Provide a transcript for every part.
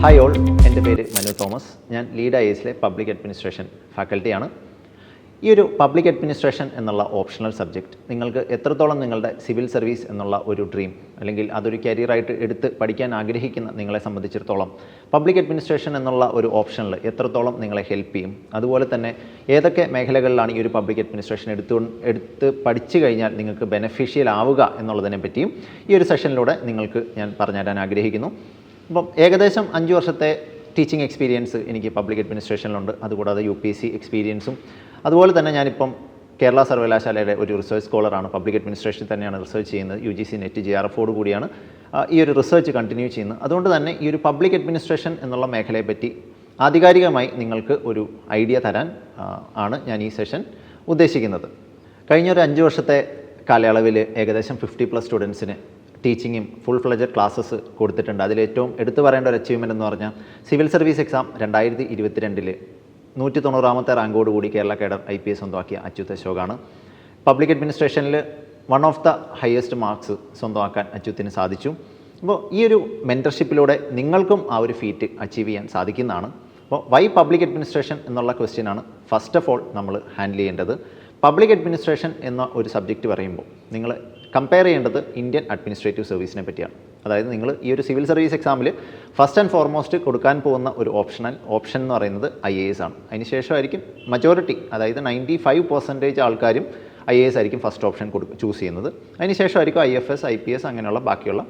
Hi all, എൻ്റെ പേര് Manu Thomas. ഞാൻ ലീഡ് IASലെ പബ്ലിക് അഡ്മിനിസ്ട്രേഷൻ ഫാക്കൽറ്റിയാണ്. ഈ ഒരു പബ്ലിക് അഡ്മിനിസ്ട്രേഷൻ എന്നുള്ള ഓപ്ഷണൽ സബ്ജക്റ്റ് നിങ്ങൾക്ക് എത്രത്തോളം നിങ്ങളുടെ സിവിൽ സർവീസ് എന്നുള്ള ഒരു ഡ്രീം അല്ലെങ്കിൽ അതൊരു കരിയറായിട്ട് എടുത്ത് പഠിക്കാൻ ആഗ്രഹിക്കുന്ന നിങ്ങളെ സംബന്ധിച്ചിടത്തോളം പബ്ലിക് അഡ്മിനിസ്ട്രേഷൻ എന്നുള്ള ഒരു ഓപ്ഷനിൽ എത്രത്തോളം നിങ്ങളെ ഹെൽപ്പ് ചെയ്യും, അതുപോലെ തന്നെ ഏതൊക്കെ മേഖലകളിലാണ് ഈ ഒരു പബ്ലിക് അഡ്മിനിസ്ട്രേഷൻ എടുത്ത് പഠിച്ചു കഴിഞ്ഞാൽ നിങ്ങൾക്ക് ബെനഫിഷ്യൽ ആവുക എന്നുള്ളതിനെ പറ്റിയും ഈ ഒരു സെഷനിലൂടെ നിങ്ങൾക്ക് ഞാൻ പറഞ്ഞുതരാൻ ആഗ്രഹിക്കുന്നു. അപ്പം ഏകദേശം 5 വർഷത്തെ ടീച്ചിങ് എക്സ്പീരിയൻസ് എനിക്ക് പബ്ലിക് അഡ്മിനിസ്ട്രേഷനിലുണ്ട്. അതുകൂടാതെ UPSC എക്സ്പീരിയൻസും, അതുപോലെ തന്നെ ഞാനിപ്പം കേരള സർവകലാശാലയുടെ ഒരു റിസർച്ച് സ്കോളറാണ്. പബ്ലിക് അഡ്മിനിസ്ട്രേഷൻ തന്നെയാണ് റിസർച്ച് ചെയ്യുന്നത്. UGC നെറ്റ് JRFോട് കൂടിയാണ് ഈ ഒരു റിസർച്ച് കണ്ടിന്യൂ ചെയ്യുന്നത്. അതുകൊണ്ട് തന്നെ ഈ ഒരു പബ്ലിക് അഡ്മിനിസ്ട്രേഷൻ എന്നുള്ള മേഖലയെപ്പറ്റി ആധികാരികമായി നിങ്ങൾക്ക് ഒരു ഐഡിയ തരാൻ ആണ് ഞാൻ ഈ സെഷൻ ഉദ്ദേശിക്കുന്നത്. കഴിഞ്ഞൊരു 5 വർഷത്തെ കാലയളവിൽ ഏകദേശം 50+ സ്റ്റുഡൻസിന് ടീച്ചിങ്ങും ഫുൾ ഫ്ലെജഡ് ക്ലാസ്സസ് കൊടുത്തിട്ടുണ്ട്. അതിലേറ്റവും എടുത്തു പറയേണ്ട ഒരു അച്ചീവ്മെൻ്റ് എന്ന് പറഞ്ഞാൽ സിവിൽ സർവീസ് എക്സാം 2022 190ാമത്തെ റാങ്കോടുകൂടി കേരള കേഡർ IPS സ്വന്തമാക്കിയ അച്യുത് അശോകാണ്. പബ്ലിക് അഡ്മിനിസ്ട്രേഷനിൽ one of the highest marks സ്വന്തമാക്കാൻ അച്യുത്തിന് സാധിച്ചു. അപ്പോൾ ഈ ഒരു മെൻറ്റർഷിപ്പിലൂടെ നിങ്ങൾക്കും ആ ഒരു ഫീറ്റ് അച്ചീവ് ചെയ്യാൻ സാധിക്കുന്നതാണ്. അപ്പോൾ വൈ പബ്ലിക് അഡ്മിനിസ്ട്രേഷൻ എന്നുള്ള ക്വസ്റ്റ്യനാണ് ഫസ്റ്റ് ഓഫ് ഓൾ നമ്മൾ ഹാൻഡിൽ ചെയ്യേണ്ടത്. പബ്ലിക് അഡ്മിനിസ്ട്രേഷൻ എന്ന ഒരു സബ്ജക്റ്റ് പറയുമ്പോൾ നിങ്ങൾ കമ്പയർ ചെയ്യേണ്ടത് ഇന്ത്യൻ അഡ്മിനിസ്ട്രേറ്റീവ് സർവീസിനെ പറ്റിയാണ്. അതായത് നിങ്ങൾ ഈ ഒരു സിവിൽ സർവീസ് എക്സാമിൽ ഫസ്റ്റ് ആൻഡ് ഫോർമോസ്റ്റ് കൊടുക്കാൻ പോകുന്ന ഒരു ഓപ്ഷൻ എന്ന് പറയുന്നത് IAS ആണ്. അതിനുശേഷമായിരിക്കും മജോറിറ്റി, അതായത് 95% ആൾക്കാരും IAS ആയിരിക്കും ഫസ്റ്റ് ഓപ്ഷൻ ചൂസ് ചെയ്യുന്നത്. അതിനുശേഷമായിരിക്കും IFS, IPS അങ്ങനെയുള്ള ബാക്കിയുള്ള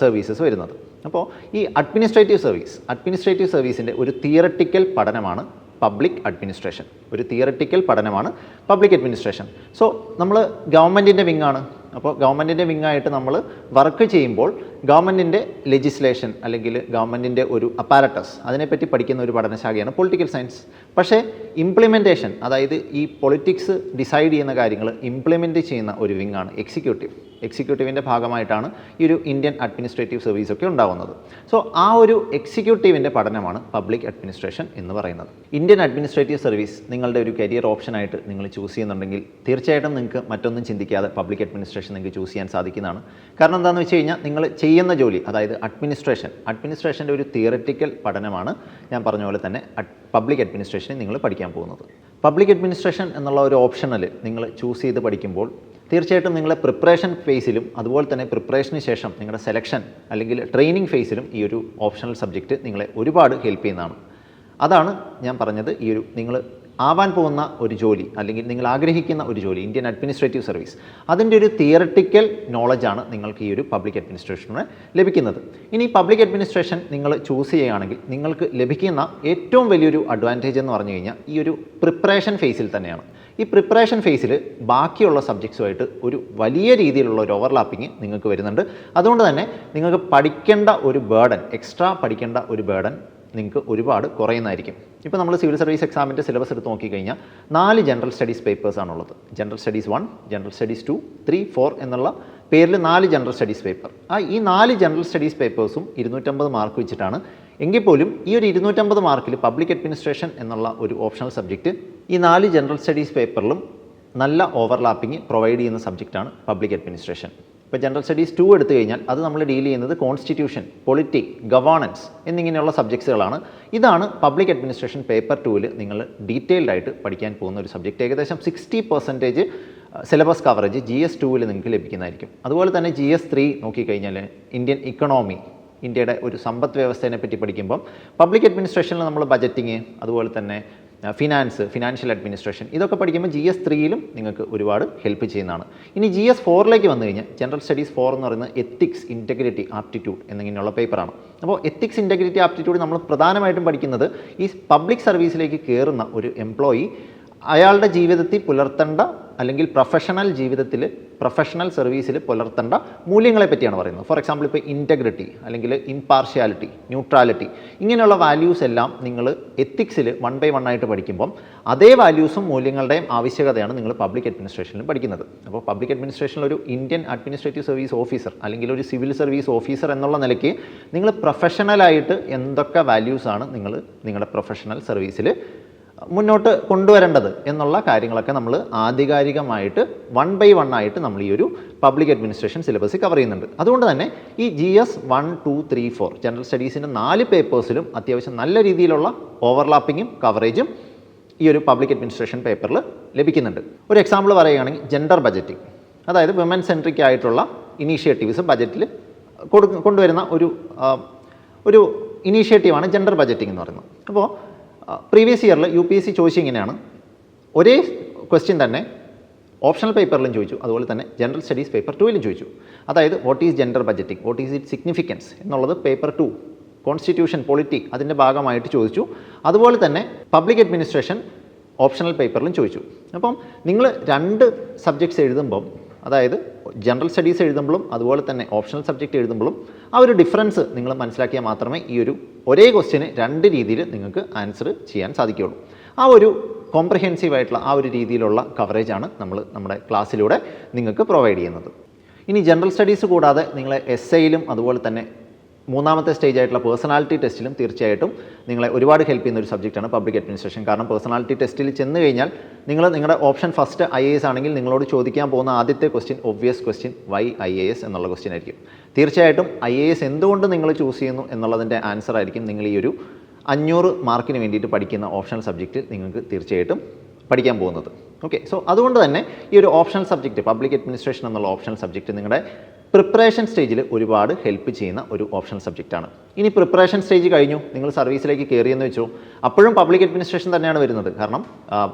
സർവീസസ് വരുന്നത്. അപ്പോൾ ഈ അഡ്മിനിസ്ട്രേറ്റീവ് സർവീസിൻ്റെ ഒരു തിയററ്റിക്കൽ പഠനമാണ് പബ്ലിക് അഡ്മിനിസ്ട്രേഷൻ. ഒരു തിയററ്റിക്കൽ പഠനമാണ് പബ്ലിക് അഡ്മിനിസ്ട്രേഷൻ. സോ നമ്മൾ ഗവൺമെൻറ്റിൻ്റെ വിങ്ങാണ്. അപ്പോൾ ഗവൺമെൻറ്റിൻ്റെ വിങ്ങായിട്ട് നമ്മൾ വർക്ക് ചെയ്യുമ്പോൾ ഗവൺമെൻറ്റിൻ്റെ ലെജിസ്ലേഷൻ അല്ലെങ്കിൽ ഗവൺമെൻറ്റിൻ്റെ ഒരു അപ്പാരറ്റസ് അതിനെപ്പറ്റി പഠിക്കുന്ന ഒരു പഠനശാഖയാണ് പൊളിറ്റിക്കൽ സയൻസ്. പക്ഷേ ഇംപ്ലിമെൻറ്റേഷൻ, അതായത് ഈ പൊളിറ്റിക്സ് ഡിസൈഡ് ചെയ്യുന്ന കാര്യങ്ങൾ ഇംപ്ലിമെൻറ്റ് ചെയ്യുന്ന ഒരു വിങ്ങാണ് എക്സിക്യൂട്ടീവിൻ്റെ ഭാഗമായിട്ടാണ് ഈ ഒരു ഇന്ത്യൻ അഡ്മിനിസ്ട്രേറ്റീവ് സർവീസൊക്കെ ഉണ്ടാകുന്നത്. സോ ആ ഒരു എക്സിക്യൂട്ടീവിൻ്റെ പഠനമാണ് പബ്ലിക് അഡ്മിനിസ്ട്രേഷൻ എന്ന് പറയുന്നത്. ഇന്ത്യൻ അഡ്മിനിസ്ട്രേറ്റീവ് സർവീസ് നിങ്ങളുടെ ഒരു കരിയർ ഓപ്ഷനായിട്ട് നിങ്ങൾ ചൂസ് ചെയ്യുന്നുണ്ടെങ്കിൽ തീർച്ചയായിട്ടും നിങ്ങൾക്ക് മറ്റൊന്നും ചിന്തിക്കാതെ പബ്ലിക് അഡ്മിനിസ്ട്രേഷൻ നിങ്ങൾക്ക് ചൂസ് ചെയ്യാൻ സാധിക്കുന്നതാണ്. കാരണം എന്താണെന്ന് വെച്ച് കഴിഞ്ഞാൽ നിങ്ങൾ ചെയ്യുന്ന ജോലി, അതായത് അഡ്മിനിസ്ട്രേഷൻ്റെ ഒരു തിയററ്റിക്കൽ പഠനമാണ് ഞാൻ പറഞ്ഞ പോലെ തന്നെ പബ്ലിക് അഡ്മിനിസ്ട്രേഷനെ നിങ്ങൾ പഠിക്കാൻ പോകുന്നത്. പബ്ലിക് അഡ്മിനിസ്ട്രേഷൻ എന്നുള്ള ഒരു ഓപ്ഷനിൽ നിങ്ങൾ ചൂസ് ചെയ്ത് പഠിക്കുമ്പോൾ തീർച്ചയായിട്ടും നിങ്ങളെ പ്രിപ്പറേഷൻ ഫേസിലും അതുപോലെ തന്നെ പ്രിപ്പറേഷന് ശേഷം നിങ്ങളുടെ സെലക്ഷൻ അല്ലെങ്കിൽ ട്രെയിനിങ് ഫേസിലും ഈ ഒരു ഓപ്ഷണൽ സബ്ജക്റ്റ് നിങ്ങളെ ഒരുപാട് ഹെൽപ്പ് ചെയ്യുന്നതാണ്. അതാണ് ഞാൻ പറഞ്ഞത്, ഈ ഒരു നിങ്ങൾ ആവാൻ പോകുന്ന ഒരു ജോലി അല്ലെങ്കിൽ നിങ്ങൾ ആഗ്രഹിക്കുന്ന ഒരു ജോലി ഇന്ത്യൻ അഡ്മിനിസ്ട്രേറ്റീവ് സർവീസ്, അതിൻ്റെ ഒരു തിയററ്റിക്കൽ നോളജാണ് നിങ്ങൾക്ക് ഈ ഒരു പബ്ലിക് അഡ്മിനിസ്ട്രേഷന് ലഭിക്കുന്നത്. ഇനി പബ്ലിക് അഡ്മിനിസ്ട്രേഷൻ നിങ്ങൾ ചൂസ് ചെയ്യുകയാണെങ്കിൽ നിങ്ങൾക്ക് ലഭിക്കുന്ന ഏറ്റവും വലിയൊരു അഡ്വാൻറ്റേജ് എന്ന് പറഞ്ഞു കഴിഞ്ഞാൽ ഈ ഒരു പ്രിപ്പറേഷൻ ഫേസിൽ തന്നെയാണ്. ഈ പ്രിപ്പറേഷൻ ഫേസിൽ ബാക്കിയുള്ള സബ്ജക്ട്സുമായിട്ട് ഒരു വലിയ രീതിയിലുള്ള ഒരു ഓവർലാപ്പിംഗ് നിങ്ങൾക്ക് വരുന്നുണ്ട്. അതുകൊണ്ട് തന്നെ നിങ്ങൾക്ക് പഠിക്കേണ്ട ഒരു ബേർഡൻ, എക്സ്ട്രാ പഠിക്കേണ്ട ഒരു ബേർഡൻ നിങ്ങൾക്ക് ഒരുപാട് കുറയുന്നതായിരിക്കും. ഇപ്പോൾ നമ്മൾ സിവിൽ സർവീസ് എക്സാമിൻ്റെ സിലബസ് എടുത്ത് നോക്കിക്കഴിഞ്ഞാൽ 4 ജനറൽ സ്റ്റഡീസ് പേപ്പേഴ്സാണുള്ളത്. ജനറൽ സ്റ്റഡീസ് 1, ജനറൽ സ്റ്റഡീസ് 2, 3, 4 എന്നുള്ള പേരിൽ 4 ജനറൽ സ്റ്റഡീസ് പേപ്പർ. ഈ 4 ജനറൽ സ്റ്റഡീസ് പേപ്പേഴ്സും 250 മാർക്ക് വെച്ചിട്ടാണ്. എങ്കിൽ പോലും ഈ ഒരു 250 മാർക്കിൽ പബ്ലിക് അഡ്മിനിസ്ട്രേഷൻ എന്നുള്ള ഒരു ഓപ്ഷണൽ സബ്ജക്റ്റ് ഈ 4 ജനറൽ സ്റ്റഡീസ് പേപ്പറിലും നല്ല ഓവർലാപ്പിംഗ് പ്രൊവൈഡ് ചെയ്യുന്ന സബ്ജക്റ്റാണ് പബ്ലിക് അഡ്മിനിസ്ട്രേഷൻ. ഇപ്പോൾ ജനറൽ സ്റ്റഡീസ് 2 എടുത്തു കഴിഞ്ഞാൽ അത് നമ്മൾ ഡീൽ ചെയ്യുന്നത് കോൺസ്റ്റിറ്റ്യൂഷൻ, പൊളിറ്റിക്, ഗവേണൻസ് എന്നിങ്ങനെയുള്ള സബ്ജക്ട്സുകളാണ്. ഇതാണ് പബ്ലിക് അഡ്മിനിസ്ട്രേഷൻ പേപ്പർ 2-ൽ നിങ്ങൾ ഡീറ്റെയിൽഡ് ആയിട്ട് പഠിക്കാൻ പോകുന്ന ഒരു സബ്ജക്റ്റ്. ഏകദേശം 60% സിലബസ് കവറേജ് GS 2-ൽ നിങ്ങൾക്ക് ലഭിക്കുന്നതായിരിക്കും. അതുപോലെ തന്നെ GS 3 നോക്കിക്കഴിഞ്ഞാൽ ഇന്ത്യൻ ഇക്കണോമി, ഇന്ത്യയുടെ ഒരു സമ്പദ് വ്യവസ്ഥയെ പറ്റി പഠിക്കുമ്പം പബ്ലിക് അഡ്മിനിസ്ട്രേഷനിൽ നമ്മൾ ബജറ്റിങ്, അതുപോലെ തന്നെ ഫിനാൻഷ്യൽ അഡ്മിനിസ്ട്രേഷൻ ഇതൊക്കെ പഠിക്കുമ്പോൾ GS 3-ലും നിങ്ങൾക്ക് ഒരുപാട് ഹെൽപ്പ് ചെയ്യുന്നതാണ്. ഇനി GS 4-ലേക്ക് വന്നു കഴിഞ്ഞാൽ ജനറൽ സ്റ്റഡീസ് 4 എന്ന് പറയുന്നത് എത്തിക്സ്, ഇൻറ്റഗ്രിറ്റി, ആപ്റ്റിറ്റ്യൂഡ് എന്നിങ്ങനെയുള്ള പേപ്പറാണ്. അപ്പോൾ എത്തിക്സ്, ഇൻറ്റഗ്രിറ്റി, ആപ്റ്റിറ്റ്യൂഡ് നമ്മൾ പ്രധാനമായിട്ടും പഠിക്കുന്നത് ഈ പബ്ലിക് സർവീസിലേക്ക് കയറുന്ന ഒരു എംപ്ലോയി അയാളുടെ ജീവിതത്തിൽ പുലർത്തേണ്ട അല്ലെങ്കിൽ പ്രൊഫഷണൽ സർവീസിൽ പുലർത്തേണ്ട മൂല്യങ്ങളെ പറ്റിയാണ് പറയുന്നത്. ഫോർ എക്സാമ്പിൾ ഇപ്പോൾ ഇൻറ്റഗ്രിറ്റി അല്ലെങ്കിൽ ഇംപാർഷ്യാലിറ്റി, ന്യൂട്രാലിറ്റി ഇങ്ങനെയുള്ള വാല്യൂസ് എല്ലാം നിങ്ങൾ എത്തിക്സിൽ 1 by 1 ആയിട്ട് പഠിക്കുമ്പം അതേ വാല്യൂസും മൂല്യങ്ങളുടെയും ആവശ്യകതയാണ് നിങ്ങൾ പബ്ലിക് അഡ്മിനിസ്ട്രേഷനിൽ പഠിക്കുന്നത്. അപ്പോൾ പബ്ലിക് അഡ്മിനിസ്ട്രേഷനിൽ ഒരു ഇന്ത്യൻ അഡ്മിനിസ്ട്രേറ്റീവ് സർവീസ് ഓഫീസർ അല്ലെങ്കിൽ ഒരു സിവിൽ സർവീസ് ഓഫീസർ എന്നുള്ള നിലയ്ക്ക് നിങ്ങൾ പ്രൊഫഷണലായിട്ട് എന്തൊക്കെ വാല്യൂസാണ് നിങ്ങൾ നിങ്ങളുടെ പ്രൊഫഷണൽ സർവീസിൽ മുന്നോട്ട് കൊണ്ടുവരേണ്ടത് എന്നുള്ള കാര്യങ്ങളൊക്കെ നമ്മൾ ആധികാരികമായിട്ട് 1 by 1 ആയിട്ട് നമ്മൾ ഈ ഒരു പബ്ലിക് അഡ്മിനിസ്ട്രേഷൻ സിലബസ് കവർ ചെയ്യുന്നുണ്ട്. അതുകൊണ്ട് തന്നെ ഈ GS 1, 2, 3, 4 ജനറൽ സ്റ്റഡീസിൻ്റെ 4 പേപ്പേഴ്സിലും അത്യാവശ്യം നല്ല രീതിയിലുള്ള ഓവർലാപ്പിങ്ങും കവറേജും ഈ ഒരു പബ്ലിക് അഡ്മിനിസ്ട്രേഷൻ പേപ്പറിൽ ലഭിക്കുന്നുണ്ട്. ഒരു എക്സാമ്പിൾ പറയുകയാണെങ്കിൽ ജെൻഡർ ബജറ്റിംഗ്, അതായത് വിമൻ സെൻട്രിക് ആയിട്ടുള്ള ഇനീഷ്യേറ്റീവ്സ് ബജറ്റിൽ കൊണ്ടുവരുന്ന ഒരു ഇനീഷ്യേറ്റീവാണ് ജെൻഡർ ബജറ്റിംഗ് എന്ന് പറയുന്നത്. അപ്പോൾ പ്രീവിയസ് ഇയറിൽ UPSC ചോദിച്ചത് ഇങ്ങനെയാണ്, ഒരേ ക്വസ്റ്റ്യൻ തന്നെ ഓപ്ഷണൽ പേപ്പറിലും ചോദിച്ചു, അതുപോലെ തന്നെ ജനറൽ സ്റ്റഡീസ് പേപ്പർ 2ലും ചോദിച്ചു. അതായത് what is gender budgeting, what is it significance എന്നുള്ളത് പേപ്പർ 2 കോൺസ്റ്റിറ്റ്യൂഷൻ പൊളിറ്റി അതിൻ്റെ ഭാഗമായിട്ട് ചോദിച്ചു. അതുപോലെ തന്നെ പബ്ലിക് അഡ്മിനിസ്ട്രേഷൻ ഓപ്ഷണൽ പേപ്പറിലും ചോദിച്ചു. അപ്പം നിങ്ങൾ 2 സബ്ജക്ട്സ് എഴുതുമ്പം, അതായത് ജനറൽ സ്റ്റഡീസ് എഴുതുമ്പോഴും അതുപോലെ തന്നെ ഓപ്ഷണൽ സബ്ജക്റ്റ് എഴുതുമ്പോഴും ആ ഒരു ഡിഫറൻസ് നിങ്ങൾ മനസ്സിലാക്കിയാൽ മാത്രമേ ഈ ഒരു ഒരേ ക്വസ്റ്റ്യന് 2 രീതിയിൽ നിങ്ങൾക്ക് ആൻസർ ചെയ്യാൻ സാധിക്കുകയുള്ളൂ. ആ ഒരു കോംപ്രഹെൻസീവ് ആയിട്ടുള്ള ആ ഒരു രീതിയിലുള്ള കവറേജാണ് നമ്മുടെ ക്ലാസ്സിലൂടെ നിങ്ങൾക്ക് പ്രൊവൈഡ് ചെയ്യുന്നത്. ഇനി ജനറൽ സ്റ്റഡീസ് കൂടാതെ നിങ്ങളെ എസ്സേയിലും അതുപോലെ തന്നെ 3ാമത്തെ സ്റ്റേജ് ആയിട്ടുള്ള പേഴ്സണാലിറ്റി ടെസ്റ്റിലും തീർച്ചയായിട്ടും നിങ്ങളെ ഒരുപാട് ഹെൽപ്പ് ചെയ്യുന്ന ഒരു സബ്ജക്റ്റാണ് പബ്ലിക് അഡ്മിനിസ്ട്രേഷൻ. കാരണം പേഴ്സണാലിറ്റി ടെസ്റ്റിൽ ചെന്ന് കഴിഞ്ഞാൽ നിങ്ങളുടെ ഓപ്ഷൻ ഫസ്റ്റ് IAS ആണെങ്കിൽ നിങ്ങളോട് ചോദിക്കാൻ പോകുന്ന ആദ്യത്തെ question obvious question why IAS എന്നുള്ള ക്വസ്റ്റ്യൻ ആയിരിക്കും. തീർച്ചയായിട്ടും IAS എന്തുകൊണ്ട് നിങ്ങൾ ചൂസ് ചെയ്യുന്നു എന്നുള്ളതിൻ്റെ ആൻസർ ആയിരിക്കും നിങ്ങൾ ഈ ഒരു 500 മാർക്കിന് വേണ്ടിയിട്ട് പഠിക്കുന്ന ഓപ്ഷണൽ സബ്ജക്റ്റ് നിങ്ങൾക്ക് തീർച്ചയായിട്ടും പഠിക്കാൻ പോകുന്നത്. ഓക്കെ, സോ അതുകൊണ്ട് തന്നെ ഈ ഒരു ഓപ്ഷണൽ സബ്ജക്റ്റ് പബ്ലിക് അഡ്മിനിസ്ട്രേഷൻ എന്നുള്ള ഓപ്ഷണൽ സബ്ജക്റ്റ് നിങ്ങളുടെ പ്രിപ്പറേഷൻ സ്റ്റേജിൽ ഒരുപാട് ഹെൽപ്പ് ചെയ്യുന്ന ഒരു ഓപ്ഷണൽ സബ്ജക്റ്റാണ്. ഇനി പ്രിപ്പറേഷൻ സ്റ്റേജ് കഴിഞ്ഞു, നിങ്ങൾ സർവീസിലേക്ക് കയറിയെന്ന് വെച്ചു, അപ്പോഴും പബ്ലിക് അഡ്മിനിസ്ട്രേഷൻ തന്നെയാണ് വരുന്നത്. കാരണം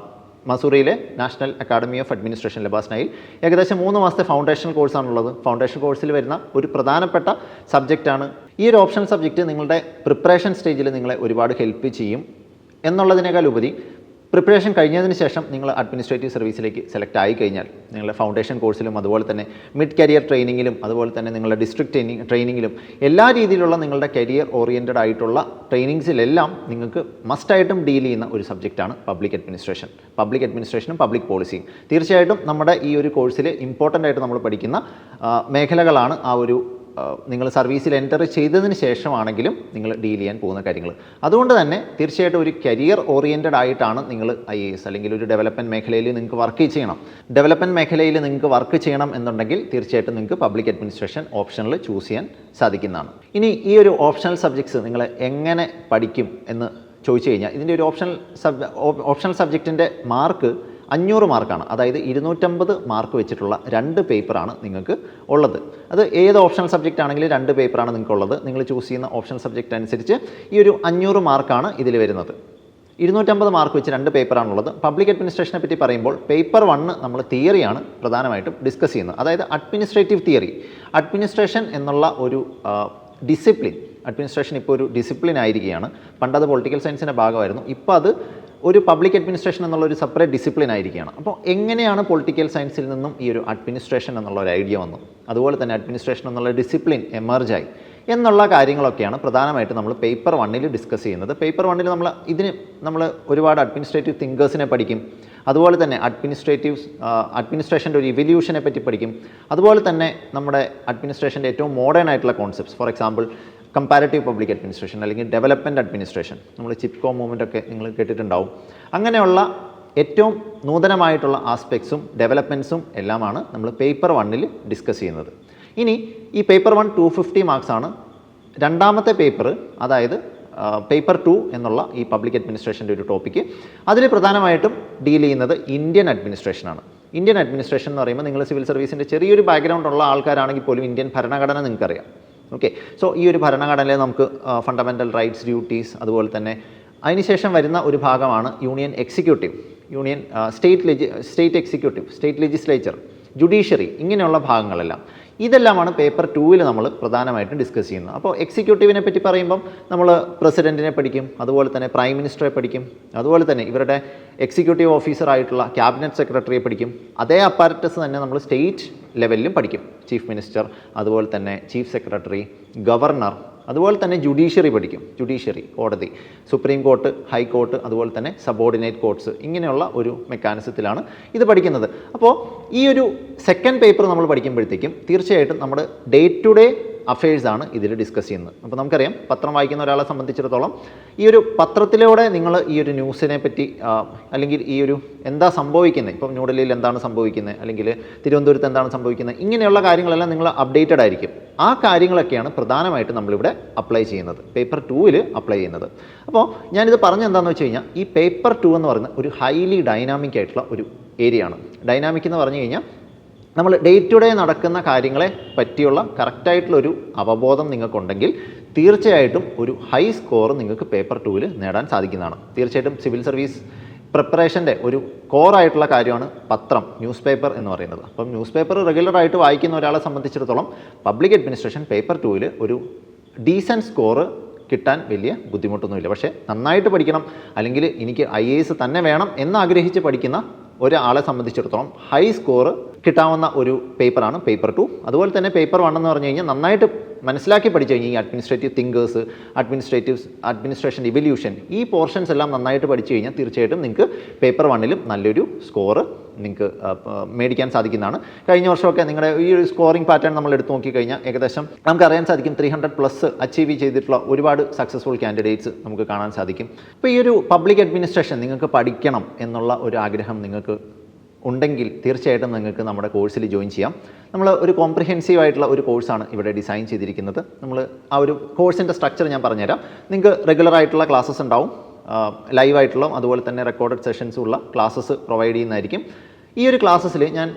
മസൂറിയിലെ നാഷണൽ അക്കാഡമി ഓഫ് അഡ്മിനിസ്ട്രേഷൻ ലബാസ്നയിൽ ഏകദേശം 3 മാസത്തെ ഫൗണ്ടേഷൻ കോഴ്സാണുള്ളത്. ഫൗണ്ടേഷൻ കോഴ്സിൽ വരുന്ന ഒരു പ്രധാനപ്പെട്ട സബ്ജക്റ്റാണ് ഈ ഒരു ഓപ്ഷണൽ സബ്ജക്റ്റ്. നിങ്ങളുടെ പ്രിപ്പറേഷൻ സ്റ്റേജിൽ നിങ്ങളെ ഒരുപാട് ഹെൽപ്പ് ചെയ്യും എന്നുള്ളതിനേക്കാൾ ഉപരി പ്രിപ്പറേഷൻ കഴിഞ്ഞതിന് ശേഷം നിങ്ങൾ അഡ്മിനിസ്ട്രേറ്റീവ് സർവീസിലേക്ക് സെലക്ട് ആയി കഴിഞ്ഞാൽ നിങ്ങളുടെ ഫൗണ്ടേഷൻ കോഴ്സിലും അതുപോലെ തന്നെ മിഡ് കരിയർ ട്രെയിനിങ്ങിലും അതുപോലെ തന്നെ നിങ്ങളുടെ ഡിസ്ട്രിക്ട് ട്രെയിനിങ്ങിലും എല്ലാ രീതിയിലുള്ള നിങ്ങളുടെ കരിയർ ഓറിയൻറ്റഡ് ആയിട്ടുള്ള ട്രെയിനിങ്സിലെല്ലാം നിങ്ങൾക്ക് മസ്റ്റായിട്ടും ഡീൽ ചെയ്യുന്ന ഒരു സബ്ജക്റ്റാണ് പബ്ലിക് അഡ്മിനിസ്ട്രേഷൻ. പബ്ലിക് അഡ്മിനിസ്ട്രേഷനും പബ്ലിക് പോളിസിയും തീർച്ചയായിട്ടും നമ്മുടെ ഈ ഒരു കോഴ്സിൽ ഇമ്പോർട്ടൻ്റ് ആയിട്ട് നമ്മൾ പഠിക്കുന്ന മേഖലകളാണ്. ആ ഒരു നിങ്ങൾ സർവീസിൽ എൻ്റർ ചെയ്തതിന് ശേഷമാണെങ്കിലും നിങ്ങൾ ഡീൽ ചെയ്യാൻ പോകുന്ന കാര്യങ്ങൾ. അതുകൊണ്ട് തന്നെ തീർച്ചയായിട്ടും ഒരു കരിയർ ഓറിയൻറ്റഡ് ആയിട്ടാണ് നിങ്ങൾ IAS അല്ലെങ്കിൽ ഒരു ഡെവലപ്മെൻറ്റ് മേഖലയിൽ നിങ്ങൾക്ക് വർക്ക് ചെയ്യണം. ഡെവലപ്മെൻറ്റ് മേഖലയിൽ നിങ്ങൾക്ക് വർക്ക് ചെയ്യണം എന്നുണ്ടെങ്കിൽ തീർച്ചയായിട്ടും നിങ്ങൾക്ക് പബ്ലിക് അഡ്മിനിസ്ട്രേഷൻ ഓപ്ഷനിൽ ചൂസ് ചെയ്യാൻ സാധിക്കുന്നതാണ്. ഇനി ഈ ഒരു ഓപ്ഷണൽ സബ്ജക്ട്സ് നിങ്ങൾ എങ്ങനെ പഠിക്കും എന്ന് ചോദിച്ചു കഴിഞ്ഞാൽ ഇതിൻ്റെ ഒരു ഓപ്ഷണൽ സബ്ജക്റ്റിൻ്റെ മാർക്ക് 500 മാർക്കാണ്. അതായത് 250 മാർക്ക് വെച്ചിട്ടുള്ള 2 പേപ്പറാണ് നിങ്ങൾക്ക് ഉള്ളത്. അത് ഏത് ഓപ്ഷണൽ സബ്ജക്റ്റ് ആണെങ്കിലും 2 പേപ്പറാണ് നിങ്ങൾക്കുള്ളത്. നിങ്ങൾ ചൂസ് ചെയ്യുന്ന ഓപ്ഷണൽ സബ്ജക്റ്റ് അനുസരിച്ച് ഈ ഒരു 500 മാർക്കാണ് ഇതിൽ വരുന്നത്. 250 മാർക്ക് വെച്ച് 2 പേപ്പറാണുള്ളത്. പബ്ലിക് അഡ്മിനിസ്ട്രേഷനെ പറ്റി പറയുമ്പോൾ പേപ്പർ 1 നമ്മൾ തിയറിയാണ് പ്രധാനമായിട്ടും ഡിസ്കസ് ചെയ്യുന്നത്. അതായത് അഡ്മിനിസ്ട്രേറ്റീവ് തിയറി. അഡ്മിനിസ്ട്രേഷൻ എന്നുള്ള ഒരു ഡിസിപ്ലിൻ, അഡ്മിനിസ്ട്രേഷൻ ഇപ്പോൾ ഒരു ഡിസിപ്ലിൻ ആയിരിക്കുകയാണ്. പണ്ടത് പൊളിറ്റിക്കൽ സയൻസിൻ്റെ ഭാഗമായിരുന്നു, ഇപ്പോൾ അത് ഒരു പബ്ലിക് അഡ്മിനിസ്ട്രേഷൻ എന്നുള്ള ഒരു സെപ്പറേറ്റ് ഡിസിപ്ലിൻ ആയിരിക്കുകയാണ്. അപ്പോൾ എങ്ങനെയാണ് പൊളിറ്റിക്കൽ സയൻസിൽ നിന്നും ഈ ഒരു അഡ്മിനിസ്ട്രേഷൻ എന്നുള്ള ഒരു ഐഡിയ വന്നു, അതുപോലെ തന്നെ അഡ്മിനിസ്ട്രേഷൻ എന്നുള്ള ഡിസിപ്ലിൻ എമർജായി എന്നുള്ള കാര്യങ്ങളൊക്കെയാണ് പ്രധാനമായിട്ട് നമ്മൾ പേപ്പർ 1 ഡിസ്കസ് ചെയ്യുന്നത്. പേപ്പർ 1 നമ്മൾ ഒരുപാട് അഡ്മിനിസ്ട്രേറ്റീവ് തിങ്കേഴ്സിനെ പഠിക്കും. അതുപോലെ തന്നെ അഡ്മിനിസ്ട്രേഷൻ്റെ ഒരു ഇവല്യൂഷനെ പറ്റി പഠിക്കും. അതുപോലെ തന്നെ നമ്മുടെ അഡ്മിനിസ്ട്രേഷൻ്റെ ഏറ്റവും മോഡേൺ ആയിട്ടുള്ള concepts, for example comparative public administration അല്ലെങ്കിൽ ഡെവലപ്മെൻറ്റ് അഡ്മിനിസ്ട്രേഷൻ, നമ്മൾ ചിപ്കോ മൂവ്മെൻ്റ് ഒക്കെ നിങ്ങൾ കേട്ടിട്ടുണ്ടാവും. അങ്ങനെയുള്ള ഏറ്റവും നൂതനമായിട്ടുള്ള ആസ്പെക്ട്സും ഡെവലപ്മെൻറ്റ്സും എല്ലാമാണ് നമ്മൾ പേപ്പർ 1 ഡിസ്കസ് ചെയ്യുന്നത്. ഇനി ഈ പേപ്പർ 1 250 മാർക്സാണ്. 2ാമത്തെ പേപ്പർ, അതായത് പേപ്പർ 2 എന്നുള്ള ഈ പബ്ലിക് അഡ്മിനിസ്ട്രേഷൻ്റെ ഒരു ടോപ്പിക്ക്, അതിൽ പ്രധാനമായിട്ടും ഡീൽ ചെയ്യുന്നത് ഇന്ത്യൻ അഡ്മിനിസ്ട്രേഷനാണ്. ഇന്ത്യൻ അഡ്മിനിസ്ട്രേഷൻ എന്ന് പറയുമ്പോൾ നിങ്ങൾ സിവിൽ സർവീസിൻ്റെ ചെറിയൊരു ബാക്ക്ഗ്രൗണ്ട് ഉള്ള ആൾക്കാരാണെങ്കിൽ പോലും ഇന്ത്യൻ ഭരണഘടന നിങ്ങൾക്കറിയാം. ഓക്കെ, സോ ഈ ഒരു ഭരണഘടനയിൽ നമുക്ക് ഫണ്ടമെൻ്റൽ റൈറ്റ്സ്, ഡ്യൂട്ടീസ്, അതുപോലെ തന്നെ അതിനുശേഷം വരുന്ന ഒരു ഭാഗമാണ് union executive, state executive, state legislature, judiciary, ഇങ്ങനെയുള്ള ഭാഗങ്ങളെല്ലാം. ഇതെല്ലാമാണ് പേപ്പർ 2 നമ്മൾ പ്രധാനമായിട്ടും ഡിസ്കസ് ചെയ്യുന്നത്. അപ്പോൾ എക്സിക്യൂട്ടീവിനെ പറ്റി പറയുമ്പം നമ്മൾ പ്രസിഡൻറ്റിനെ പഠിക്കും, അതുപോലെ തന്നെ പ്രൈം മിനിസ്റ്ററെ പഠിക്കും, അതുപോലെ തന്നെ ഇവരുടെ എക്സിക്യൂട്ടീവ് ഓഫീസറായിട്ടുള്ള ക്യാബിനറ്റ് സെക്രട്ടറിയെ പഠിക്കും. അതേ അപ്പാരറ്റസ് തന്നെ നമ്മൾ സ്റ്റേറ്റ് ലെവലിലും പഠിക്കും. ചീഫ് മിനിസ്റ്റർ, അതുപോലെ തന്നെ ചീഫ് സെക്രട്ടറി, ഗവർണർ, അതുപോലെ തന്നെ ജുഡീഷ്യറി പഠിക്കും. ജുഡീഷ്യറി, കോടതി, സുപ്രീം കോർട്ട്, ഹൈക്കോർട്ട്, അതുപോലെ തന്നെ സബോർഡിനേറ്റ് കോർട്സ്, ഇങ്ങനെയുള്ള ഒരു മെക്കാനിസത്തിലാണ് ഇത് പഠിക്കുന്നത്. അപ്പോൾ ഈ ഒരു സെക്കൻഡ് പേപ്പർ നമ്മൾ പഠിക്കുമ്പോഴത്തേക്കും തീർച്ചയായിട്ടും നമ്മുടെ ഡേ ടു ഡേ അഫയേഴ്സാണ് ഇതിൽ ഡിസ്കസ് ചെയ്യുന്നത്. അപ്പോൾ നമുക്കറിയാം പത്രം വായിക്കുന്ന ഒരാളെ സംബന്ധിച്ചിടത്തോളം ഈ ഒരു പത്രത്തിലൂടെ നിങ്ങൾ ഈ ഒരു ന്യൂസിനെ പറ്റി അല്ലെങ്കിൽ ഈ ഒരു എന്താ സംഭവിക്കുന്നത്, ഇപ്പം ന്യൂഡൽഹിയിൽ എന്താണ് സംഭവിക്കുന്നത് അല്ലെങ്കിൽ തിരുവനന്തപുരത്ത് എന്താണ് സംഭവിക്കുന്നത്, ഇങ്ങനെയുള്ള കാര്യങ്ങളെല്ലാം നിങ്ങൾ അപ്ഡേറ്റഡ് ആയിരിക്കും. ആ കാര്യങ്ങളൊക്കെയാണ് പ്രധാനമായിട്ട് നമ്മളിവിടെ അപ്ലൈ ചെയ്യുന്നത്, പേപ്പർ 2 അപ്ലൈ ചെയ്യുന്നത്. അപ്പോൾ ഞാനിത് പറഞ്ഞെന്താണെന്ന് വെച്ച് കഴിഞ്ഞാൽ ഈ പേപ്പർ 2 എന്ന് പറയുന്നത് ഒരു ഹൈലി ഡൈനാമിക് ആയിട്ടുള്ള ഒരു ഏരിയ ആണ്. ഡൈനാമിക് എന്ന് പറഞ്ഞു കഴിഞ്ഞാൽ നമ്മൾ ഡേ ടു ഡേ നടക്കുന്ന കാര്യങ്ങളെ പറ്റിയുള്ള കറക്റ്റായിട്ടുള്ളൊരു അവബോധം നിങ്ങൾക്കുണ്ടെങ്കിൽ തീർച്ചയായിട്ടും ഒരു ഹൈ സ്കോർ നിങ്ങൾക്ക് പേപ്പർ 2 നേടാൻ സാധിക്കുന്നതാണ്. തീർച്ചയായിട്ടും സിവിൽ സർവീസ് പ്രിപ്പറേഷൻ്റെ ഒരു കോറായിട്ടുള്ള കാര്യമാണ് പത്രം, ന്യൂസ് പേപ്പർ എന്ന് പറയുന്നത്. അപ്പം ന്യൂസ് പേപ്പർ റെഗുലറായിട്ട് വായിക്കുന്ന ഒരാളെ സംബന്ധിച്ചിടത്തോളം പബ്ലിക് അഡ്മിനിസ്ട്രേഷൻ പേപ്പർ 2 ഒരു ഡീസൻറ്റ് സ്കോർ കിട്ടാൻ വലിയ ബുദ്ധിമുട്ടൊന്നുമില്ല. പക്ഷേ നന്നായിട്ട് പഠിക്കണം, അല്ലെങ്കിൽ എനിക്ക് IAS തന്നെ വേണം എന്നാഗ്രഹിച്ച് പഠിക്കുന്ന ഒരാളെ സംബന്ധിച്ചിടത്തോളം ഹൈ സ്കോർ കിട്ടാവുന്ന ഒരു പേപ്പറാണ് പേപ്പർ 2. അതുപോലെ തന്നെ പേപ്പർ 1 എന്ന് പറഞ്ഞു കഴിഞ്ഞാൽ നന്നായിട്ട് മനസ്സിലാക്കി പഠിച്ചു കഴിഞ്ഞാൽ ഈ അഡ്മിനിസ്ട്രേറ്റീവ് തിങ്കേഴ്സ്, അഡ്മിനിസ്ട്രേഷൻ ഇവല്യൂഷൻ, ഈ പോർഷൻസ് എല്ലാം നന്നായിട്ട് പഠിച്ചു കഴിഞ്ഞാൽ തീർച്ചയായിട്ടും നിങ്ങൾക്ക് പേപ്പർ 1 നല്ലൊരു സ്കോർ നിങ്ങൾക്ക് മേടിക്കാൻ സാധിക്കുന്നതാണ്. കഴിഞ്ഞ വർഷമൊക്കെ നിങ്ങളുടെ ഈ ഒരു സ്കോറിംഗ് പാറ്റേൺ നമ്മൾ എടുത്തു നോക്കിക്കഴിഞ്ഞാൽ ഏകദേശം നമുക്കറിയാൻ സാധിക്കും 300+ അച്ചീവ് ചെയ്തിട്ടുള്ള ഒരുപാട് സക്സസ്ഫുൾ കാൻഡിഡേറ്റ്സ് നമുക്ക് കാണാൻ സാധിക്കും. അപ്പോൾ ഈ ഒരു പബ്ലിക് അഡ്മിനിസ്ട്രേഷൻ നിങ്ങൾക്ക് പഠിക്കണം എന്നുള്ള ഒരു ആഗ്രഹം നിങ്ങൾക്ക് ഉണ്ടെങ്കിൽ തീർച്ചയായിട്ടും നിങ്ങൾക്ക് നമ്മുടെ കോഴ്സിൽ ജോയിൻ ചെയ്യാം. നമ്മൾ ഒരു കോംപ്രിഹെൻസീവ് ആയിട്ടുള്ള ഒരു കോഴ്സാണ് ഇവിടെ ഡിസൈൻ ചെയ്തിരിക്കുന്നത്. നമ്മൾ ആ ഒരു കോഴ്സിൻ്റെ സ്ട്രക്ചർ ഞാൻ പറഞ്ഞുതരാം. നിങ്ങൾക്ക് റെഗുലർ ആയിട്ടുള്ള ക്ലാസ്സസ് ഉണ്ടാവും, ലൈവായിട്ടുള്ള അതുപോലെ തന്നെ റെക്കോർഡഡ് സെഷൻസും ഉള്ള ക്ലാസ്സസ് പ്രൊവൈഡ് ചെയ്യുന്നതായിരിക്കും. ഈ ഒരു ക്ലാസ്സസിൽ ഞാൻ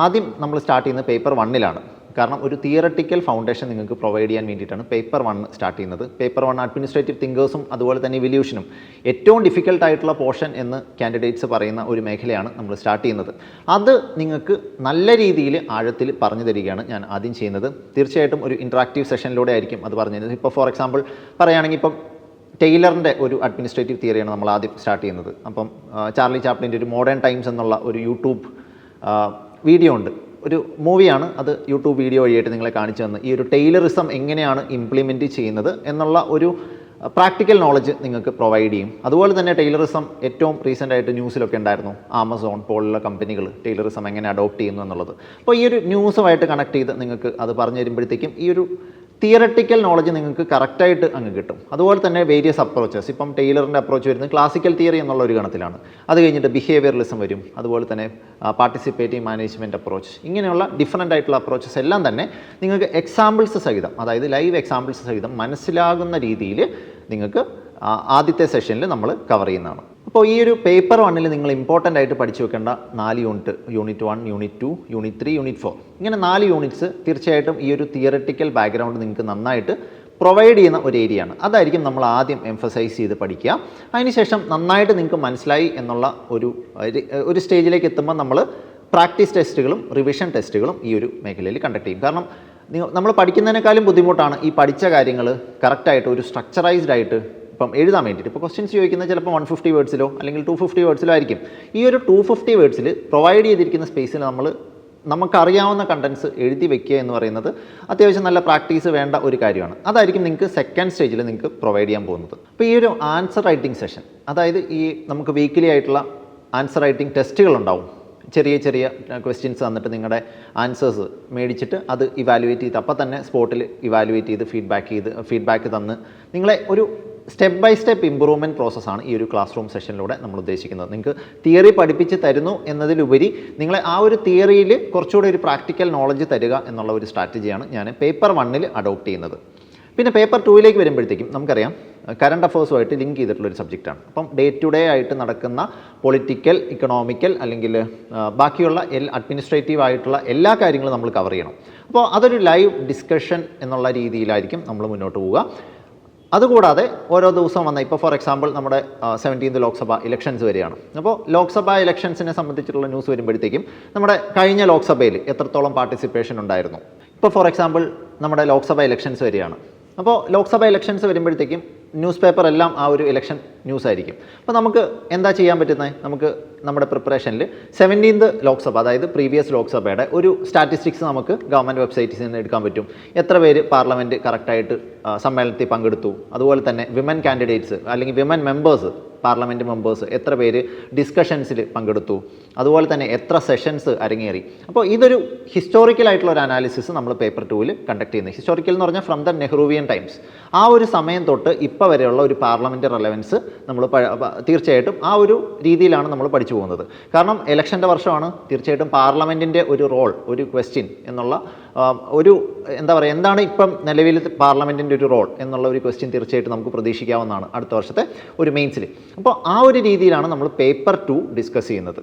ആദ്യം നമ്മൾ സ്റ്റാർട്ട് ചെയ്യുന്നത് പേപ്പർ 1 കാരണം ഒരു തിയറട്ടിക്കൽ ഫൗണ്ടേഷൻ നിങ്ങൾക്ക് പ്രൊവൈഡ് ചെയ്യാൻ വേണ്ടിയിട്ടാണ് പേപ്പർ 1 സ്റ്റാർട്ട് ചെയ്യുന്നത്. പേപ്പർ 1 അഡ്മിനിസ്ട്രേറ്റീവ് തിങ്കേഴ്സും അതുപോലെ തന്നെ ഇവല്യൂഷനും ഏറ്റവും ഡിഫിക്കൽട്ട് ആയിട്ടുള്ള പോർഷൻ എന്ന് കാൻഡിഡേറ്റ്സ് പറയുന്ന ഒരു മേഖലയാണ് നമ്മൾ സ്റ്റാർട്ട് ചെയ്യുന്നത്. അത് നിങ്ങൾക്ക് നല്ല രീതിയിൽ ആഴത്തിൽ പറഞ്ഞു തരികയാണ് ഞാൻ ആദ്യം ചെയ്യുന്നത്. തീർച്ചയായിട്ടും ഒരു ഇൻട്രാക്റ്റീവ് സെഷനിലൂടെ ആയിരിക്കും അത് പറഞ്ഞു തരുന്നത്. ഇപ്പോൾ ഫോർ എക്സാമ്പിൾ പറയുകയാണെങ്കിൽ ഇപ്പം ടെയ്ലറിൻ്റെ ഒരു അഡ്മിനിസ്ട്രേറ്റീവ് തിയറിയാണ് നമ്മൾ ആദ്യം സ്റ്റാർട്ട് ചെയ്യുന്നത്. അപ്പം ചാർലി ചാപ്ലിൻ്റെ ഒരു മോഡേൺ ടൈംസ് എന്നുള്ള ഒരു യൂട്യൂബ് വീഡിയോ ഉണ്ട്, ഒരു മൂവിയാണ് അത്. യൂട്യൂബ് വീഡിയോ വഴിയായിട്ട് നിങ്ങളെ കാണിച്ചു തന്ന് ഈ ഒരു ടൈലറിസം എങ്ങനെയാണ് ഇംപ്ലിമെൻറ്റ് ചെയ്യുന്നത് എന്നുള്ള ഒരു പ്രാക്ടിക്കൽ നോളജ് നിങ്ങൾക്ക് പ്രൊവൈഡ് ചെയ്യും. അതുപോലെ തന്നെ ടൈലറിസം ഏറ്റവും റീസെൻ്റായിട്ട് ന്യൂസിലൊക്കെ ഉണ്ടായിരുന്നു, ആമസോൺ പോലുള്ള കമ്പനികൾ ടൈലറിസം എങ്ങനെ അഡോപ്റ്റ് ചെയ്യുന്നു എന്നുള്ളത്. അപ്പോൾ ഈ ഒരു ന്യൂസുമായിട്ട് കണക്ട് ചെയ്ത് നിങ്ങൾക്ക് അത് പറഞ്ഞു തരുമ്പോഴത്തേക്കും ഈ ഒരു തിയറട്ടിക്കൽ നോളജ് നിങ്ങൾക്ക് കറക്റ്റായിട്ട് അങ്ങ് കിട്ടും. അതുപോലെ തന്നെ വേരിയസ് അപ്രോച്ചസ്, ഇപ്പം ടൈലറിൻ്റെ അപ്രോച്ച് വരുന്നത് ക്ലാസിക്കൽ തിയറി എന്നുള്ള ഒരു ഗണത്തിലാണ്. അത് കഴിഞ്ഞിട്ട് ബിഹേവിയറലിസം വരും, അതുപോലെ തന്നെ പാർട്ടിസിപ്പേറ്റീവ് മാനേജ്മെൻറ്റ് അപ്രോച്ച്, ഇങ്ങനെയുള്ള ഡിഫറൻ്റ് ആയിട്ടുള്ള അപ്രോച്ചസ് എല്ലാം തന്നെ നിങ്ങൾക്ക് എക്സാമ്പിൾസ് സഹിതം, അതായത് ലൈവ് എക്സാമ്പിൾസ് സഹിതം മനസ്സിലാകുന്ന രീതിയിൽ നിങ്ങൾക്ക് ആദ്യത്തെ സെഷനിൽ നമ്മൾ കവർ ചെയ്യുന്നതാണ്. അപ്പോൾ ഈ ഒരു പേപ്പർ 1 നിങ്ങൾ ഇമ്പോർട്ടൻ്റ് ആയിട്ട് പഠിച്ചു വെക്കേണ്ട 4 unit, unit 1, unit 2, unit 3, unit 4, ഇങ്ങനെ 4 യൂണിറ്റ്സ് തീർച്ചയായിട്ടും ഈ ഒരു തിയറട്ടിക്കൽ ബാക്ക്ഗ്രൗണ്ട് നിങ്ങൾക്ക് നന്നായിട്ട് പ്രൊവൈഡ് ചെയ്യുന്ന ഒരു ഏരിയയാണ്. അതായിരിക്കും നമ്മൾ ആദ്യം എംഫസൈസ് ചെയ്ത് പഠിക്കുക. അതിനുശേഷം നന്നായിട്ട് നിങ്ങൾക്ക് മനസ്സിലായി എന്നുള്ള ഒരു സ്റ്റേജിലേക്ക് എത്തുമ്പോൾ നമ്മൾ പ്രാക്ടീസ് ടെസ്റ്റുകളും റിവിഷൻ ടെസ്റ്റുകളും ഈ ഒരു മേഖലയിൽ കണ്ടക്ട് ചെയ്യും. കാരണം നമ്മൾ പഠിക്കുന്നതിനേക്കാളും ബുദ്ധിമുട്ടാണ് ഈ പഠിച്ച കാര്യങ്ങൾ കറക്റ്റായിട്ട് ഒരു സ്ട്രക്ചറൈസ്ഡ് ആയിട്ട് ഇപ്പം എഴുതാൻ വേണ്ടിയിട്ട്. ഇപ്പോൾ ക്വസ്റ്റ്യൻസ് ചോദിക്കുന്നത് ചിലപ്പോൾ 150 വേർഡ്സിലോ അല്ലെങ്കിൽ 250 വേർഡ്സിലോ ആയിരിക്കും. ഈ ഒരു 250 വേർഡ്സിൽ പ്രൊവൈഡ് ചെയ്തിരിക്കുന്ന സ്പേസിൽ നമുക്കറിയാവുന്ന കണ്ടൻസ് എഴുതി വെക്കുക എന്ന് പറയുന്നത് അത്യാവശ്യം നല്ല പ്രാക്ടീസ് വേണ്ട ഒരു കാര്യമാണ്. അതായിരിക്കും നിങ്ങൾക്ക് സെക്കൻഡ് സ്റ്റേജിൽ നിങ്ങൾക്ക് പ്രൊവൈഡ് ചെയ്യാൻ പോകുന്നത്. അപ്പോൾ ഈ ഒരു ആൻസർ റൈറ്റിംഗ് സെഷൻ, അതായത് ഈ നമുക്ക് വീക്കിലി ആയിട്ടുള്ള ആൻസർ റൈറ്റിംഗ് ടെസ്റ്റുകൾ ഉണ്ടാവും. ചെറിയ ചെറിയ ക്വസ്റ്റ്യൻസ് തന്നിട്ട് നിങ്ങളുടെ ആൻസേഴ്സ് മേടിച്ചിട്ട് അത് ഇവാലുവേറ്റ് ചെയ്ത് അപ്പോൾ തന്നെ സ്പോട്ടിൽ ഇവാലുവേറ്റ് ചെയ്ത് ഫീഡ്ബാക്ക് തന്ന് നിങ്ങളെ ഒരു സ്റ്റെപ്പ് ബൈ സ്റ്റെപ്പ് ഇമ്പ്രൂവ്മെൻറ്റ് പ്രോസസ്സാണ് ഈ ഒരു ക്ലാസ് റൂം സെഷനിലൂടെ നമ്മൾ ഉദ്ദേശിക്കുന്നത്. നിങ്ങൾക്ക് തിയറി പഠിപ്പിച്ച് തരുന്നു എന്നതിലുപരി നിങ്ങളെ ആ ഒരു തിയറിയിൽ കുറച്ചുകൂടി ഒരു പ്രാക്ടിക്കൽ നോളജ് തരിക എന്നുള്ള ഒരു സ്ട്രാറ്റജിയാണ് ഞാൻ പേപ്പർ 1 അഡോപ്റ്റ് ചെയ്യുന്നത്. പിന്നെ പേപ്പർ 2 വരുമ്പോഴത്തേക്കും നമുക്കറിയാം കറണ്ട് അഫേഴ്സുമായിട്ട് ലിങ്ക് ചെയ്തിട്ടുള്ളൊരു സബ്ജക്റ്റാണ്. അപ്പം ഡേ ടു ഡേ ആയിട്ട് നടക്കുന്ന പൊളിറ്റിക്കൽ, ഇക്കണോമിക്കൽ അല്ലെങ്കിൽ ബാക്കിയുള്ള അഡ്മിനിസ്ട്രേറ്റീവ് ആയിട്ടുള്ള എല്ലാ കാര്യങ്ങളും നമ്മൾ കവർ ചെയ്യണം. അപ്പോൾ അതൊരു ലൈവ് ഡിസ്കഷൻ എന്നുള്ള രീതിയിലായിരിക്കും നമ്മൾ മുന്നോട്ട് പോവുക. അതുകൂടാതെ ഓരോ ദിവസവും വന്ന ഇപ്പോൾ ഫോർ എക്സാമ്പിൾ നമ്മുടെ 17th ലോക്സഭ ഇലക്ഷൻസ് വരികയാണ്. അപ്പോൾ ലോക്സഭ ഇലക്ഷൻസിനെ സംബന്ധിച്ചിട്ടുള്ള ന്യൂസ് വരുമ്പോഴത്തേക്കും നമ്മുടെ കഴിഞ്ഞ ലോക്സഭയിൽ എത്രത്തോളം പാർട്ടിസിപ്പേഷൻ ഉണ്ടായിരുന്നു. ഇപ്പോൾ ഫോർ എക്സാമ്പിൾ നമ്മുടെ ലോക്സഭ ഇലക്ഷൻസ് വരികയാണ്. അപ്പോൾ ലോക്സഭ ഇലക്ഷൻസ് വരുമ്പോഴത്തേക്കും ന്യൂസ് പേപ്പർ എല്ലാം ആ ഒരു ഇലക്ഷൻ ന്യൂസ് ആയിരിക്കും. അപ്പോൾ നമുക്ക് എന്താ ചെയ്യാൻ പറ്റുന്നത്? നമുക്ക് നമ്മുടെ പ്രിപ്പറേഷനിൽ 17th ലോക്സഭ, അതായത് പ്രീവിയസ് ലോക്സഭയുടെ ഒരു സ്റ്റാറ്റിസ്റ്റിക്സ് നമുക്ക് ഗവൺമെൻറ് വെബ്സൈറ്റിൽ നിന്ന് എടുക്കാൻ പറ്റും. എത്ര പേര് പാർലമെൻറ്റ് കറക്റ്റായിട്ട് സമ്മേളനത്തിൽ പങ്കെടുത്തു, അതുപോലെ തന്നെ വിമൻ കാൻഡിഡേറ്റ്സ് അല്ലെങ്കിൽ വിമൻ മെമ്പേഴ്സ്, പാർലമെൻറ്റ് മെമ്പേഴ്സ് എത്ര പേര് ഡിസ്കഷൻസിൽ പങ്കെടുത്തു, അതുപോലെ തന്നെ എത്ര സെഷൻസ് അരങ്ങേറി. അപ്പോൾ ഇതൊരു ഹിസ്റ്റോറിക്കലായിട്ടുള്ള ഒരു അനാലിസിസ് നമ്മൾ പേപ്പർ 2-ൽ കണ്ടക്ട് ചെയ്യുന്നത്. ഹിസ്റ്റോറിക്കൽ എന്ന് പറഞ്ഞാൽ ഫ്രം ദ നെഹ്റുവിയൻ ടൈംസ്, ആ ഒരു സമയം തൊട്ട് ഇപ്പോൾ വരെയുള്ള ഒരു പാർലമെൻറ്റ് റെലവൻസ് നമ്മൾ തീർച്ചയായിട്ടും ആ ഒരു രീതിയിലാണ് നമ്മൾ പഠിച്ചു പോകുന്നത്. കാരണം ഇലക്ഷൻ്റെ വർഷമാണ്, തീർച്ചയായിട്ടും പാർലമെൻറ്റിൻ്റെ ഒരു റോൾ, ഒരു ക്വസ്റ്റ്യൻ എന്നുള്ള ഒരു എന്താ പറയുക, എന്താണ് ഇപ്പം നിലവിൽ പാർലമെൻറ്റിൻ്റെ ഒരു റോൾ എന്നുള്ള ഒരു ക്വസ്റ്റ്യൻ തീർച്ചയായിട്ടും നമുക്ക് പ്രതീക്ഷിക്കാവുന്നതാണ് അടുത്ത വർഷത്തെ ഒരു മെയിൻസിൽ. അപ്പോൾ ആ ഒരു രീതിയിലാണ് നമ്മൾ പേപ്പർ 2 ഡിസ്കസ് ചെയ്യുന്നത്.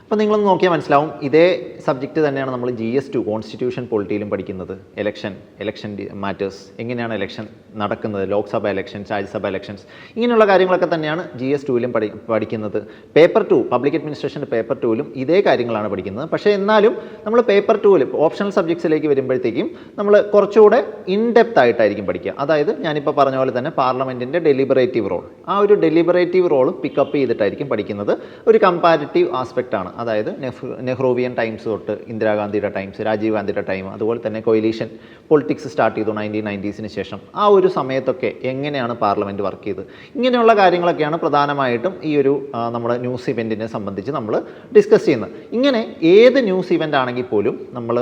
അപ്പോൾ നിങ്ങളൊന്ന് നോക്കിയാൽ മനസ്സിലാവും, ഇതേ സബ്ജക്റ്റ് തന്നെയാണ് നമ്മൾ GS2 കോൺസ്റ്റിറ്റ്യൂഷൻ പൊളിറ്റിയിലും പഠിക്കുന്നത്. ഇലക്ഷൻ മാറ്റേഴ്സ്, എങ്ങനെയാണ് ഇലക്ഷൻ നടക്കുന്നത്, ലോക്സഭ ഇലക്ഷൻസ്, രാജ്യസഭ ഇലക്ഷൻസ്, ഇങ്ങനെയുള്ള കാര്യങ്ങളൊക്കെ തന്നെയാണ് GS2-ലും പഠിക്കുന്നത്. പേപ്പർ 2 പബ്ലിക് അഡ്മിനിസ്ട്രേഷൻ്റെ പേപ്പർ 2-ലും ഇതേ കാര്യങ്ങളാണ് പഠിക്കുന്നത്. പക്ഷേ എന്നാലും നമ്മൾ പേപ്പർ 2-ൽ ഓപ്ഷണൽ സബ്ജക്ട്സിലേക്ക് വരുമ്പോഴത്തേക്കും നമ്മൾ കുറച്ചുകൂടെ ഇൻഡെപ്ത് ആയിട്ടായിരിക്കും പഠിക്കുക. അതായത് ഞാനിപ്പോൾ പറഞ്ഞ പോലെ തന്നെ പാർലമെൻറ്റിൻ്റെ ഡെലിബറേറ്റീവ് റോൾ, ആ ഒരു ഡെലിബറേറ്റീവ് റോൾ പിക്കപ്പ് ചെയ്തിട്ടായിരിക്കും പഠിക്കുന്നത്. ഒരു കമ്പാരിറ്റീവ് ആസ്പെക്റ്റ് ആണ്. അതായത് നെഹ്റുവിയൻ ടൈംസ് തൊട്ട് ഇന്ദിരാഗാന്ധിയുടെ ടൈംസ്, രാജീവ് ഗാന്ധിയുടെ ടൈം, അതുപോലെ തന്നെ കൊയിലീഷൻ പൊളിറ്റിക്സ് സ്റ്റാർട്ട് ചെയ്തു 1990s ശേഷം. ആ ഒരു സമയത്തൊക്കെ എങ്ങനെയാണ് പാർലമെൻറ്റ് വർക്ക് ചെയ്ത്, ഇങ്ങനെയുള്ള കാര്യങ്ങളൊക്കെയാണ് പ്രധാനമായിട്ടും ഈ ഒരു നമ്മുടെ ന്യൂസ് ഇവൻറ്റിനെ സംബന്ധിച്ച് നമ്മൾ ഡിസ്കസ് ചെയ്യുന്നത്. ഇങ്ങനെ ഏത് ന്യൂസ് ഇവൻ്റ് ആണെങ്കിൽ പോലും നമ്മൾ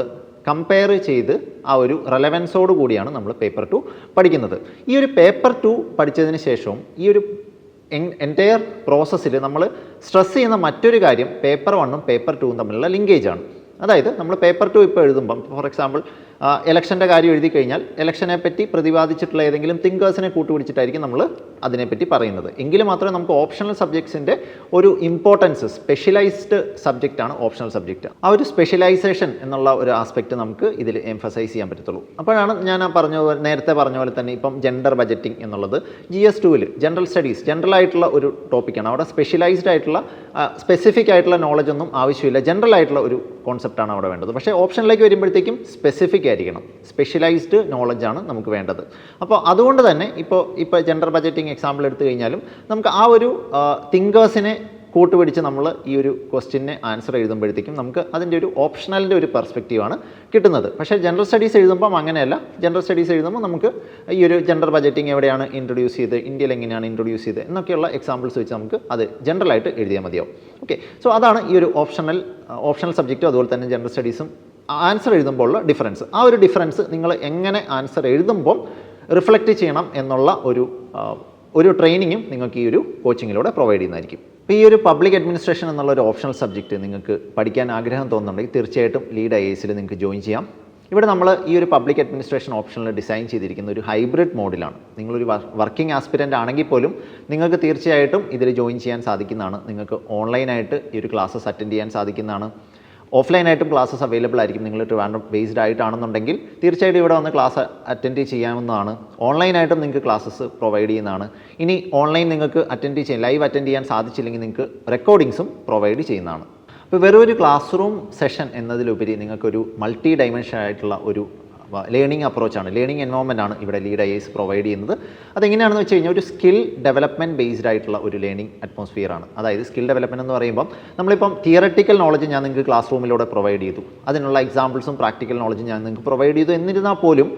കമ്പയർ ചെയ്ത് ആ ഒരു റെലവൻസോട് കൂടിയാണ് നമ്മൾ പേപ്പർ 2 പഠിക്കുന്നത്. ഈ ഒരു പേപ്പർ 2 പഠിച്ചതിന് ശേഷവും ഈ ഒരു എൻറ്റയർ പ്രോസസ്സിൽ നമ്മൾ സ്ട്രെസ് ചെയ്യുന്ന മറ്റൊരു കാര്യം പേപ്പർ 1-ഉം പേപ്പർ 2-ഉം തമ്മിലുള്ള ലിങ്കേജാണ്. അതായത് നമ്മൾ പേപ്പർ 2 ഇപ്പോൾ എഴുതുമ്പം, ഫോർ എക്സാമ്പിൾ ഇലക്ഷൻ്റെ കാര്യം എഴുതി കഴിഞ്ഞാൽ ഇലക്ഷനെ പറ്റി പ്രതിപാദിച്ചിട്ടുള്ള ഏതെങ്കിലും തിങ്കേഴ്സിനെ കൂട്ടുപിടിച്ചിട്ടായിരിക്കും നമ്മൾ അതിനെപ്പറ്റി പറയുന്നത്. എങ്കിൽ മാത്രമേ നമുക്ക് ഓപ്ഷണൽ സബ്ജക്ട്സിൻ്റെ ഒരു ഇമ്പോർട്ടൻസ്, സ്പെഷ്യലൈസ്ഡ് സബ്ജക്റ്റാണ് ഓപ്ഷണൽ സബ്ജക്റ്റ്, ആ ഒരു സ്പെഷ്യലൈസേഷൻ എന്നുള്ള ഒരു ആസ്പെക്റ്റ് നമുക്ക് ഇതിൽ എംഫസൈസ് ചെയ്യാൻ പറ്റത്തുള്ളൂ. അപ്പോഴാണ് ഞാൻ നേരത്തെ പറഞ്ഞ പോലെ തന്നെ ഇപ്പം ജെൻഡർ ബജറ്റിംഗ് എന്നുള്ളത് GS2-ൽ ജനറൽ സ്റ്റഡീസ്, ജനറൽ ആയിട്ടുള്ള ഒരു ടോപ്പിക്കാണ്. അവിടെ സ്പെഷ്യലൈസ്ഡ് ആയിട്ടുള്ള സ്പെസിഫിക് ആയിട്ടുള്ള നോളജ് ഒന്നും ആവശ്യമില്ല, ജനറൽ ആയിട്ടുള്ള ഒരു കോൺസെപ്റ്റാണ് അവിടെ വേണ്ടത്. പക്ഷേ ഓപ്ഷനിലേക്ക് വരുമ്പോഴത്തേക്കും സ്പെസിഫിക് ആയിരിക്കണം, സ്പെഷ്യലൈസ്ഡ് നോളജാണ് നമുക്ക് വേണ്ടത്. അപ്പോൾ അതുകൊണ്ട് തന്നെ ഇപ്പോൾ ജെൻഡർ ബജറ്റിംഗ് എക്സാമ്പിൾ എടുത്തു കഴിഞ്ഞാലും നമുക്ക് ആ ഒരു തിങ്കേഴ്സിനെ കൂട്ടുപിടിച്ച് നമ്മൾ ഈ ഒരു ക്വസ്റ്റ്യന് ആൻസർ എഴുതുമ്പോഴത്തേക്കും നമുക്ക് അതിൻ്റെ ഒരു ഓപ്ഷണലിൻ്റെ ഒരു പെർസ്പെക്റ്റീവാണ് കിട്ടുന്നത്. പക്ഷേ ജനറൽ സ്റ്റഡീസ് എഴുതുമ്പം അങ്ങനെയല്ല. ജനറൽ സ്റ്റഡീസ് എഴുതുമ്പോൾ നമുക്ക് ഈ ഒരു ജെൻഡർ ബജറ്റിംഗ് എവിടെയാണ് ഇൻട്രൊഡ്യൂസ് ചെയ്ത്, ഇന്ത്യയിൽ എങ്ങനെയാണ് ഇൻട്രൊഡ്യൂസ് ചെയ്ത് എന്നൊക്കെയുള്ള എക്സാമ്പിൾസ് വെച്ച് നമുക്ക് അത് ജനറലായിട്ട് എഴുതിയാൽ മതിയാവും. ഓക്കെ, സോ അതാണ് ഈ ഒരു ഓപ്ഷണൽ സബ്ജക്റ്റും അതുപോലെ തന്നെ ജനറൽ സ്റ്റഡീസും ആൻസർ എഴുതുമ്പോഴുള്ള ഡിഫറൻസ്. ആ ഒരു ഡിഫറൻസ് നിങ്ങൾ എങ്ങനെ ആൻസർ എഴുതുമ്പോൾ റിഫ്ലക്റ്റ് ചെയ്യണം എന്നുള്ള ഒരു ട്രെയിനിങ്ങും നിങ്ങൾക്ക് ഈ ഒരു കോച്ചിങ്ങിലൂടെ പ്രൊവൈഡ് ചെയ്യുന്നതായിരിക്കും. അപ്പോൾ ഈ ഒരു പബ്ലിക് അഡ്മിനിസ്ട്രേഷൻ എന്നുള്ള ഒരു ഓപ്ഷണൽ സബ്ജക്റ്റ് നിങ്ങൾക്ക് പഠിക്കാൻ ആഗ്രഹം തോന്നുന്നുണ്ടെങ്കിൽ തീർച്ചയായിട്ടും ലീഡ് IASൽ നിങ്ങൾക്ക് ജോയിൻ ചെയ്യാം. ഇവിടെ നമ്മൾ ഈ ഒരു പബ്ലിക് അഡ്മിനിസ്ട്രേഷൻ ഓപ്ഷനിൽ ഡിസൈൻ ചെയ്തിരിക്കുന്ന ഒരു ഹൈബ്രിഡ് മോഡിലാണ്. നിങ്ങളൊരു വർക്കിംഗ് ആസ്പിരൻ്റ് ആണെങ്കിൽ പോലും നിങ്ങൾക്ക് തീർച്ചയായിട്ടും ഇതിൽ ജോയിൻ ചെയ്യാൻ സാധിക്കുന്നതാണ്. നിങ്ങൾക്ക് ഓൺലൈനായിട്ട് ഈ ഒരു ക്ലാസ്സസ് അറ്റൻഡ് ചെയ്യാൻ സാധിക്കുന്നതാണ്. ഓഫ്ലൈനായിട്ടും ക്ലാസ്സസ് അവൈലബിൾ ആയിരിക്കും. നിങ്ങൾ ട്രിവാൻഡ്രം ബേസ്ഡ് ആയിട്ടാണെന്നുണ്ടെങ്കിൽ തീർച്ചയായിട്ടും ഇവിടെ വന്ന് ക്ലാസ് അറ്റൻഡ് ചെയ്യാവുന്നതാണ്. ഓൺലൈനായിട്ടും നിങ്ങൾക്ക് ക്ലാസ്സസ് പ്രൊവൈഡ് ചെയ്യുന്നതാണ്. ഇനി ഓൺലൈൻ നിങ്ങൾക്ക് ലൈവ് അറ്റൻഡ് ചെയ്യാൻ സാധിച്ചില്ലെങ്കിൽ നിങ്ങൾക്ക് റെക്കോർഡിങ്സും പ്രൊവൈഡ് ചെയ്യുന്നതാണ്. അപ്പോൾ വെറും ഒരു ക്ലാസ് റൂം സെഷൻ എന്നതിലുപരി നിങ്ങൾക്കൊരു മൾട്ടി ഡൈമെൻഷൻ ആയിട്ടുള്ള ഒരു ലേണിംഗ് അപ്രോച്ചാണ്, ലേണിംഗ് എൻവയോൺമെൻ്റ് ആണ് ഇവിടെ ലീഡ് IAS പ്രൊവൈഡ് ചെയ്യുന്നത്. അതെങ്ങനെയാണെന്ന് വെച്ച് കഴിഞ്ഞാൽ ഒരു സ്കിൽ ഡെവലപ്മെൻറ്റ് ബേസ്ഡ് ആയിട്ടുള്ള ഒരു ലേണിംഗ് അറ്റ്മോസ്ഫിയർ ആണ്. അതായത് സ്കിൽ ഡെവലപ്മെൻറ്റ് എന്ന് പറയുമ്പം നമ്മളിപ്പം തിയററ്റിക്കൽ നോളജ് ഞാൻ നിങ്ങൾക്ക് ക്ലാസ് റൂമിലൂടെ പ്രൊവൈഡ് ചെയ്തു, അതിനുള്ള എക്സാമ്പിൾസും പ്രാക്ടിക്കൽ നോളജും ഞാൻ നിങ്ങൾക്ക് പ്രൊവൈഡ് ചെയ്തു. എന്നിരുന്നാൽ പോലും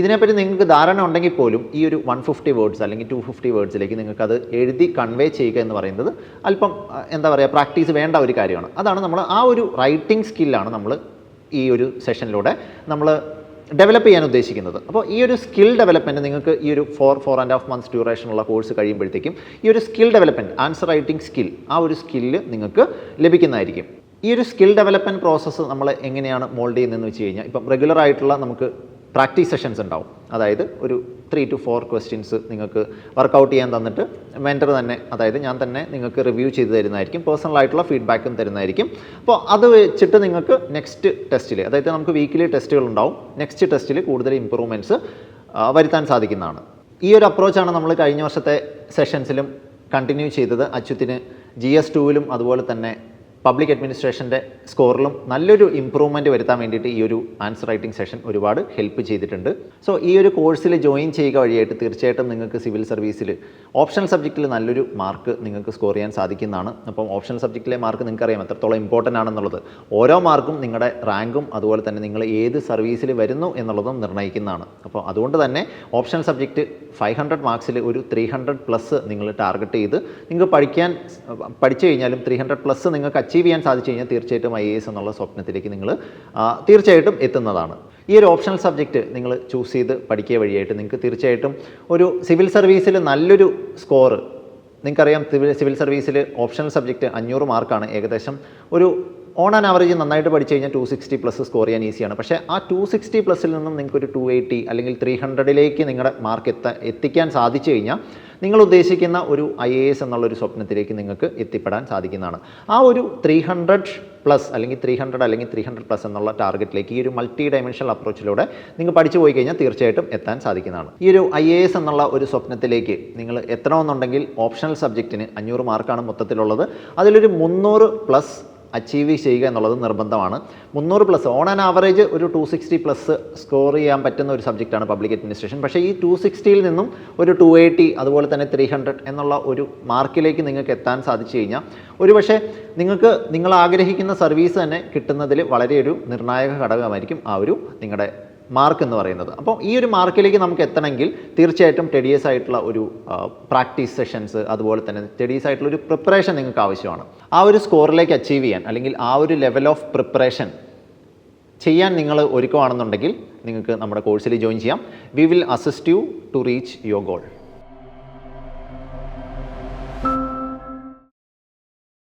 ഇതിനെപ്പറ്റി നിങ്ങൾക്ക് ധാരണ ഉണ്ടെങ്കിൽ പോലും ഈ ഒരു 150 വേർഡ്സ് അല്ലെങ്കിൽ 250 വേർഡ്സിലേക്ക് നിങ്ങൾക്കത് എഴുതി കൺവേ ചെയ്യുക എന്ന് പറയുന്നത് അല്പം എന്താ പറയുക, പ്രാക്ടീസ് വേണ്ട ഒരു കാര്യമാണ്. അതാണ് നമ്മൾ ആ ഒരു റൈറ്റിംഗ് സ്കില്ലാണ് നമ്മൾ ഈ ഒരു സെഷനിലൂടെ നമ്മൾ ഡെവലപ്പ് ചെയ്യാൻ ഉദ്ദേശിക്കുന്നത്. അപ്പോൾ ഈ ഒരു സ്കിൽ ഡെവലപ്മെൻറ്റ് നിങ്ങൾക്ക് ഈ ഒരു 4.5 months ഡ്യൂറേഷനുള്ള കോഴ്സ് കഴിയുമ്പോഴത്തേക്കും ഈ ഒരു skill development, answer writing skill, ആ ഒരു സ്കില്ല് നിങ്ങൾക്ക് ലഭിക്കുന്നതായിരിക്കും. ഈ ഒരു സ്കിൽ ഡെവലപ്മെൻറ്റ് പ്രോസസ്സ് നമ്മൾ എങ്ങനെയാണ് മോൾഡ് ചെയ്യുന്നതെന്ന് വെച്ച് കഴിഞ്ഞാൽ, ഇപ്പം റെഗുലർ ആയിട്ടുള്ള നമുക്ക് പ്രാക്ടീസ് സെഷൻസ് ഉണ്ടാവും. അതായത് ഒരു 3 to 4 ക്വസ്റ്റ്യൻസ് നിങ്ങൾക്ക് വർക്കൗട്ട് ചെയ്യാൻ തന്നിട്ട് മെൻറ്റർ തന്നെ, അതായത് ഞാൻ തന്നെ നിങ്ങൾക്ക് റിവ്യൂ ചെയ്ത് തരുന്നതായിരിക്കും, പേഴ്സണലായിട്ടുള്ള ഫീഡ്ബാക്കും തരുന്നതായിരിക്കും. അപ്പോൾ അത് വെച്ചിട്ട് നിങ്ങൾക്ക് നെക്സ്റ്റ് ടെസ്റ്റിൽ, അതായത് നമുക്ക് വീക്കിലി ടെസ്റ്റുകൾ ഉണ്ടാവും, നെക്സ്റ്റ് ടെസ്റ്റിൽ കൂടുതൽ ഇമ്പ്രൂവ്മെൻറ്റ്സ് വരുത്താൻ സാധിക്കുന്നതാണ്. ഈ ഒരു അപ്രോച്ചാണ് നമ്മൾ കഴിഞ്ഞ വർഷത്തെ സെഷൻസിലും കണ്ടിന്യൂ ചെയ്തത്. അച്യുത്തിന് GS2-ലും അതുപോലെ തന്നെ പബ്ലിക് അഡ്മിനിസ്ട്രേഷൻ്റെ സ്കോറിലും നല്ലൊരു ഇമ്പ്രൂവ്മെൻറ്റ് വരുത്താൻ വേണ്ടിയിട്ട് ഈ ഒരു ആൻസർ റൈറ്റിംഗ് സെഷൻ ഒരുപാട് ഹെൽപ്പ് ചെയ്തിട്ടുണ്ട്. സോ ഈ ഒരു കോഴ്സിൽ ജോയിൻ ചെയ്യുക വഴിയായിട്ട് തീർച്ചയായിട്ടും നിങ്ങൾക്ക് സിവിൽ സർവീസിൽ ഓപ്ഷണൽ സബ്ജക്റ്റിൽ നല്ലൊരു മാർക്ക് നിങ്ങൾക്ക് സ്കോർ ചെയ്യാൻ സാധിക്കുന്നതാണ്. അപ്പം ഓപ്ഷണൽ സബ്ജക്റ്റിലെ മാർക്ക് നിങ്ങൾക്കറിയാം എത്രത്തോളം ഇമ്പോർട്ടൻ്റ് ആണെന്നുള്ളത്. ഓരോ മാർക്കും നിങ്ങളുടെ റാങ്കും അതുപോലെ തന്നെ നിങ്ങൾ ഏത് സർവീസിൽ വരുന്നു എന്നുള്ളതും നിർണ്ണയിക്കുന്നതാണ്. അപ്പോൾ അതുകൊണ്ട് തന്നെ ഓപ്ഷണൽ സബ്ജക്റ്റ് 500 മാർക്സിൽ ഒരു 300+ നിങ്ങൾ ടാർഗറ്റ് ചെയ്ത് നിങ്ങൾക്ക് പഠിച്ചു കഴിഞ്ഞാലും 300+ നിങ്ങൾക്ക് അച്ചീവ് ചെയ്യാൻ സാധിച്ചു കഴിഞ്ഞാൽ തീർച്ചയായിട്ടും IAS എന്നുള്ള സ്വപ്നത്തിലേക്ക് നിങ്ങൾ തീർച്ചയായിട്ടും എത്തുന്നതാണ്. ഈ ഒരു ഓപ്ഷണൽ സബ്ജക്റ്റ് നിങ്ങൾ ചൂസ് ചെയ്ത് പഠിക്കുക വഴിയായിട്ട് നിങ്ങൾക്ക് തീർച്ചയായിട്ടും ഒരു സിവിൽ സർവീസിൽ നല്ലൊരു സ്കോർ, നിങ്ങൾക്കറിയാം സിവിൽ സർവീസിൽ ഓപ്ഷണൽ സബ്ജക്റ്റ് 500 മാർക്കാണ്. ഏകദേശം ഒരു ഓൺ ആൻ ആവറേജ് നന്നായിട്ട് പഠിച്ചു കഴിഞ്ഞാൽ 260+ സ്കോർ ചെയ്യാൻ ഈസിയാണ്. പക്ഷേ ആ 260+ നിന്നും നിങ്ങൾക്കൊരു 280 അല്ലെങ്കിൽ 300ലേക്ക് നിങ്ങളുടെ മാർക്ക് എത്തിക്കാൻ സാധിച്ചു കഴിഞ്ഞാൽ നിങ്ങൾ ഉദ്ദേശിക്കുന്ന ഒരു IAS എന്നുള്ളൊരു സ്വപ്നത്തിലേക്ക് നിങ്ങൾക്ക് എത്തിപ്പെടാൻ സാധിക്കുന്നതാണ്. ആ ഒരു 300+ അല്ലെങ്കിൽ 300+ എന്നുള്ള ടാർഗറ്റിലേക്ക് ഈ ഒരു മൾട്ടി ഡയമെൻഷണൽ അപ്രോച്ചിലൂടെ നിങ്ങൾ പഠിച്ചു പോയി കഴിഞ്ഞാൽ തീർച്ചയായിട്ടും എത്താൻ സാധിക്കുന്നതാണ്. ഈ ഒരു IAS എന്നുള്ള ഒരു സ്വപ്നത്തിലേക്ക് നിങ്ങൾ എത്തണമെന്നുണ്ടെങ്കിൽ ഓപ്ഷണൽ സബ്ജക്റ്റിന് 500 മാർക്കാണ് മൊത്തത്തിലുള്ളത്. അതിലൊരു 300+ അച്ചീവ് ചെയ്യുക എന്നുള്ളത് നിർബന്ധമാണ്. 300+ ഓൺ ആൻ ആവറേജ് ഒരു 260+ സ്കോർ ചെയ്യാൻ പറ്റുന്ന ഒരു സബ്ജക്റ്റാണ് പബ്ലിക് അഡ്മിനിസ്ട്രേഷൻ. പക്ഷേ ഈ 260ൽ നിന്നും ഒരു 280 അതുപോലെ തന്നെ 300 എന്നുള്ള ഒരു മാർക്കിലേക്ക് നിങ്ങൾക്ക് എത്താൻ സാധിച്ചു കഴിഞ്ഞാൽ ഒരുപക്ഷെ നിങ്ങൾ ആഗ്രഹിക്കുന്ന സർവീസ് തന്നെ കിട്ടുന്നതിൽ വളരെ ഒരു നിർണായക ഘടകമായിരിക്കും ആ ഒരു നിങ്ങളുടെ മാർക്ക് എന്ന് പറയുന്നത്. അപ്പോൾ ഈ ഒരു മാർക്കിലേക്ക് നമുക്ക് എത്തണമെങ്കിൽ തീർച്ചയായിട്ടും ടെഡിയസ് ആയിട്ടുള്ള ഒരു പ്രാക്ടീസ് സെഷൻസ്, അതുപോലെ തന്നെ ടെഡിയസ് ആയിട്ടുള്ള ഒരു പ്രിപ്പറേഷൻ നിങ്ങൾക്ക് ആവശ്യമാണ്. ആ ഒരു സ്കോറിലേക്ക് അച്ചീവ് ചെയ്യാൻ അല്ലെങ്കിൽ ആ ഒരു ലെവൽ ഓഫ് പ്രിപ്പറേഷൻ ചെയ്യാൻ നിങ്ങൾ ഒരുക്കമാണെന്നുണ്ടെങ്കിൽ നിങ്ങൾക്ക് നമ്മുടെ കോഴ്സിൽ ജോയിൻ ചെയ്യാം. We will assist you to reach your goal.